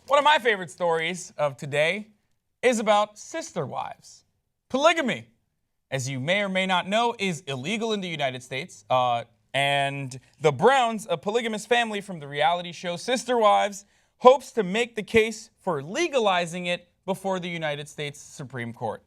One of my favorite stories of today is about sister wives. Polygamy, as you may or may not know, is illegal in the United States. And the Browns, a polygamous family from the reality show Sister Wives, hopes to make the case for legalizing it before the United States Supreme Court.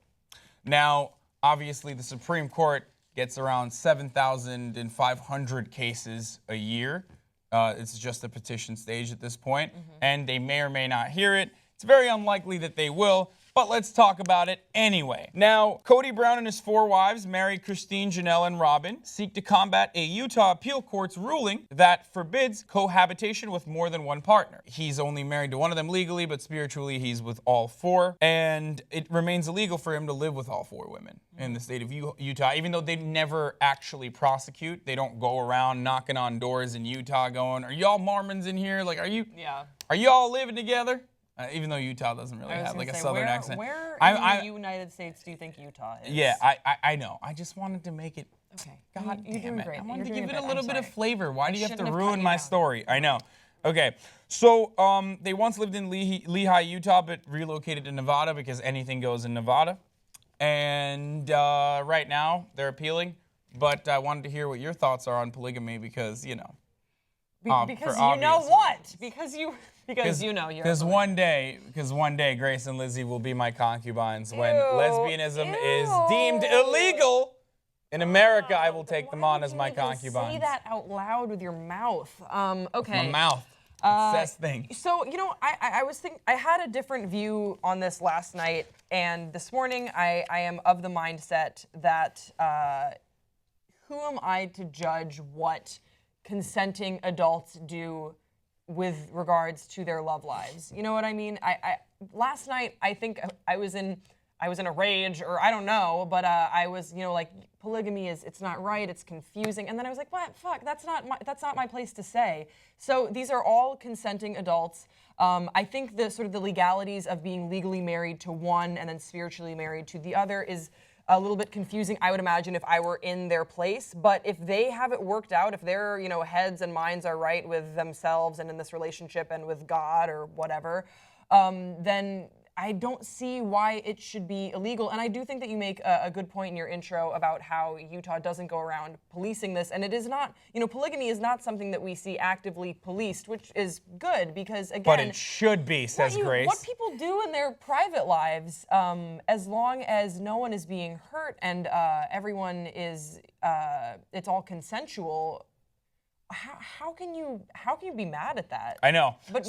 Now, obviously, the Supreme Court gets around 7,500 cases a year. It's just a petition stage at this point, and they may or may not hear it. It's very unlikely that they will, but let's talk about it anyway. Now, Cody Brown and his 4 wives, Mary, Christine, Janelle, and Robin, seek to combat a Utah appeal court's ruling that forbids cohabitation with more than one partner. He's only married to one of them legally, but spiritually he's with all 4, and it remains illegal for him to live with all 4 women in the state of Utah, even though they never actually prosecute. They don't go around knocking on doors in Utah going, "Are y'all Mormons in here? Like, are you all living together?" Even though Utah doesn't really have like a southern accent. Where in the United States do you think Utah is? Yeah, I know. I just wanted to make it. Okay. God You're damn doing it. great. I wanted You're to give doing it a good. little I'm bit of sorry. flavor. Why do you have shouldn't to have ruin cut you my down. story? I know. Okay. So they once lived in Lehigh, Utah, but relocated to Nevada because anything goes in Nevada. And right now they're appealing. But I wanted to hear what your thoughts are on polygamy because, you know. Because you know what? Because you know you're. Because one day Grace and Lizzie will be my concubines when lesbianism is deemed illegal. In America, I will take them on as my concubines. Say that out loud with your mouth. Okay. My mouth. Obsessed thing. So, you know, I was thinking, I had a different view on this last night, and this morning I am of the mindset that who am I to judge what consenting adults do with regards to their love lives? You know what I mean? Last night I think I was in a rage, or I don't know, but I was, you know, like, polygamy it's not right, it's confusing, and then I was like, what? Fuck, that's not my place to say. So these are all consenting adults. I think the sort of the legalities of being legally married to one and then spiritually married to the other is a little bit confusing, I would imagine, if I were in their place. But if they have it worked out, if their, you know, heads and minds are right with themselves and in this relationship and with God or whatever, then I don't see why it should be illegal. And I do think that you make a good point in your intro about how Utah doesn't go around policing this. And it is not, you know, polygamy is not something that we see actively policed, which is good because, again. But it should be, says Grace. What people do in their private lives, as long as no one is being hurt and everyone is, it's all consensual. How can you be mad at that? I know. But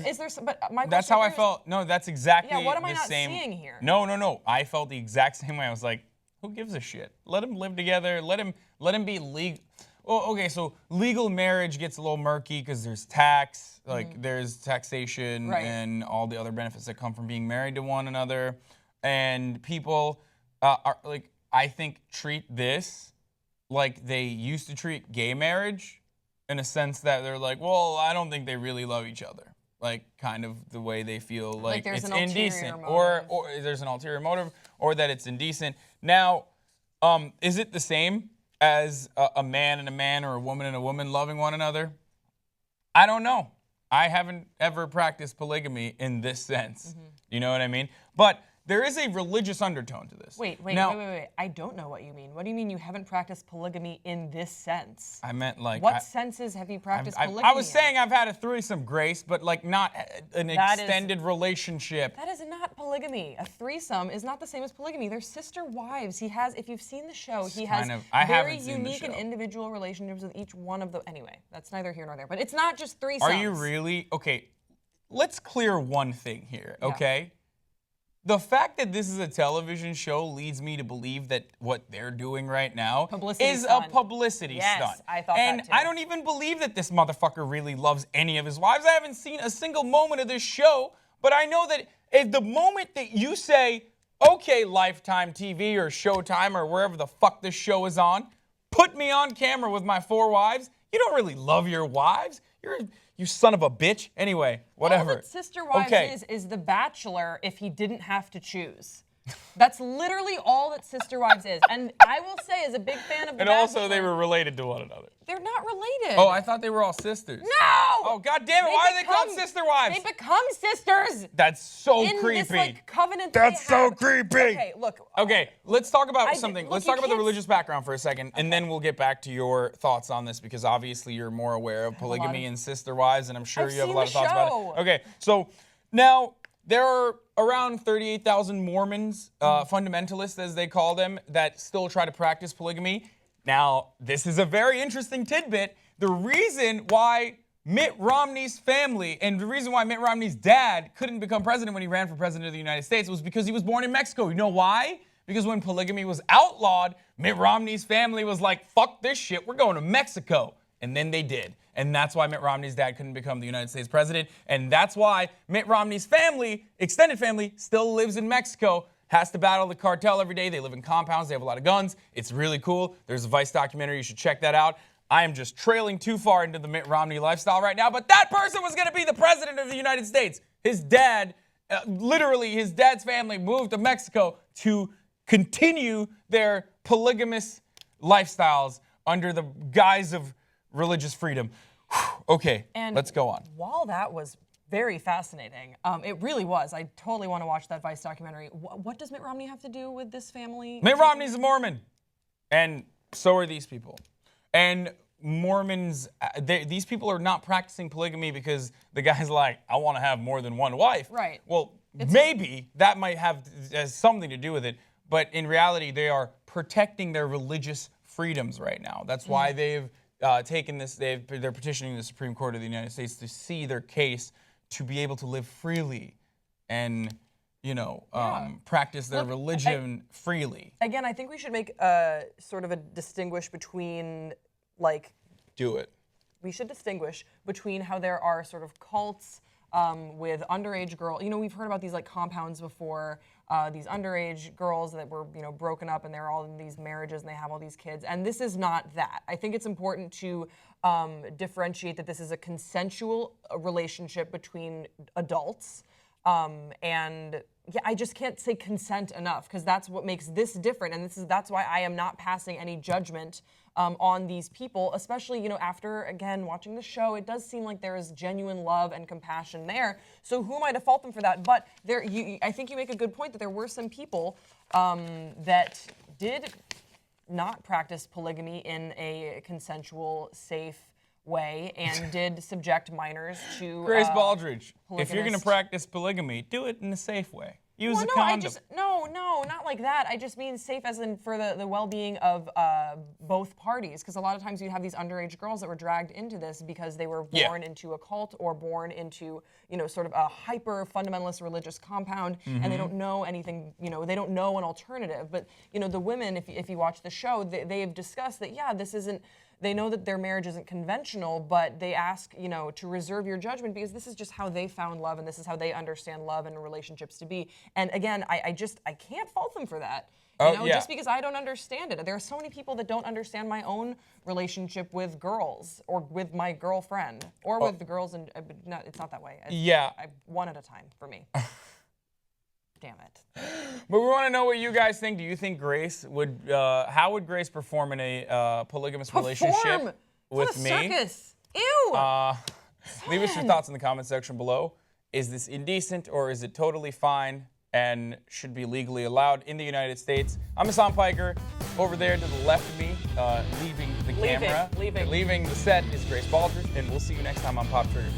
is there some, but my question that's how I is, felt. No, that's exactly yeah, what am I the not same. seeing here? No. I felt the exact same way. I was like, who gives a shit? Let them live together. Let him be legal. Well, okay, so legal marriage gets a little murky because there's tax, like there's taxation and all the other benefits that come from being married to one another. And people are like, I think, treat this like they used to treat gay marriage, in a sense that they're like, well, I don't think they really love each other. Like, kind of the way they feel like it's indecent. Or there's an ulterior motive, or that it's indecent. Now, is it the same as a man and a man or a woman and a woman loving one another? I don't know. I haven't ever practiced polygamy in this sense. You know what I mean? But there is a religious undertone to this. Wait. I don't know what you mean. What do you mean you haven't practiced polygamy in this sense? I meant like... What senses have you practiced polygamy I was saying I've had a threesome, Grace, but like not an extended relationship. That is not polygamy. A threesome is not the same as polygamy. They're sister wives. He has, if you've seen the show, he has very unique and individual relationships with each one of the... Anyway, that's neither here nor there. But it's not just threesomes. Are you really? Okay, let's clear one thing here, okay? Yeah. The fact that this is a television show leads me to believe that what they're doing right now is a publicity stunt. Yes, I thought that too. And I don't even believe that this motherfucker really loves any of his wives. I haven't seen a single moment of this show, but I know that if the moment that you say, okay, Lifetime TV or Showtime or wherever the fuck this show is on, put me on camera with my 4 wives, you don't really love your wives. You son of a bitch. Anyway, whatever. All that Sister Wives is The Bachelor if he didn't have to choose. That's literally all that Sister Wives is. And I will say, as a big fan of the And also, Bachelor, they were related to one another. they're not related. Oh, I thought they were all sisters. No! Oh, God damn it. Why are they called sister wives? They become sisters. That's so in creepy. This, like, covenant That's they so have. creepy. Okay, look. Okay, let's talk about something. Look, Let's you talk about the can't religious background for a second, and then we'll get back to your thoughts on this, because obviously you're more aware of polygamy and sister wives, and I'm sure I've you have a seen lot of the thoughts about show. it. Okay, so now there are around 38,000 Mormons, fundamentalists as they call them, that still try to practice polygamy. Now, this is a very interesting tidbit. The reason why Mitt Romney's family and the reason why Mitt Romney's dad couldn't become president when he ran for president of the United States was because he was born in Mexico. You know why? Because when polygamy was outlawed, Mitt Romney's family was like, fuck this shit, we're going to Mexico. And then they did. And that's why Mitt Romney's dad couldn't become the United States president. And that's why Mitt Romney's family, extended family, still lives in Mexico, has to battle the cartel every day. They live in compounds. They have a lot of guns. It's really cool. There's a Vice documentary. You should check that out. I am just trailing too far into the Mitt Romney lifestyle right now, but that person was going to be the president of the United States. His dad, literally his dad's family moved to Mexico to continue their polygamous lifestyles under the guise of religious freedom. Okay, And let's go on. While that was very fascinating, it really was. I totally want to watch that Vice documentary. What does Mitt Romney have to do with this family? Mitt Romney's a Mormon, and so are these people. And Mormons, these people are not practicing polygamy because the guy's like, I want to have more than one wife. Right. Well, maybe that might have something to do with it, but in reality, they are protecting their religious freedoms right now. That's why they've taken this, they're petitioning the Supreme Court of the United States to see their case to be able to live freely and, you know, practice their religion freely. Again, I think we should make sort of a distinguish between, like... Do it. We should distinguish between how there are sort of cults with underage girls. You know, we've heard about these like compounds before, these underage girls that were, you know, broken up and they're all in these marriages and they have all these kids. And this is not that. I think it's important to differentiate that this is a consensual relationship between adults. And yeah, I just can't say consent enough because that's what makes this different. And that's why I am not passing any judgment on these people, especially, you know, after, again, watching the show, it does seem like there is genuine love and compassion there. So who am I to fault them for that? But I think you make a good point that there were some people that did not practice polygamy in a consensual, safe way and did subject minors to Grace Baldridge, if you're going to polygamist. practice polygamy, do it in a safe way. Use a no, condom. No, not like that. I just mean safe as in for the well-being of both parties. Because a lot of times you have these underage girls that were dragged into this because they were born into a cult or born into, you know, sort of a hyper fundamentalist religious compound, and they don't know anything, you know, they don't know an alternative. But, you know, the women, if you watch the show, they have discussed that, yeah, this isn't, they know that their marriage isn't conventional, but they ask, you know, to reserve your judgment because this is just how they found love and this is how they understand love and relationships to be. And again, I can't fault them for that. You know, just because I don't understand it. There are so many people that don't understand my own relationship with girls or with my girlfriend or with the girls, and it's not that way. One at a time for me. Damn it. But we want to know what you guys think. Do you think Grace would, how would Grace perform in a polygamous relationship with me? Circus. Ew. Leave us your thoughts in the comment section below. Is this indecent or is it totally fine and should be legally allowed in the United States? I'm Hassan Piker. Over there to the left of me, leaving the camera. Leaving the set is Grace Baldridge, and we'll see you next time on Pop Trigger.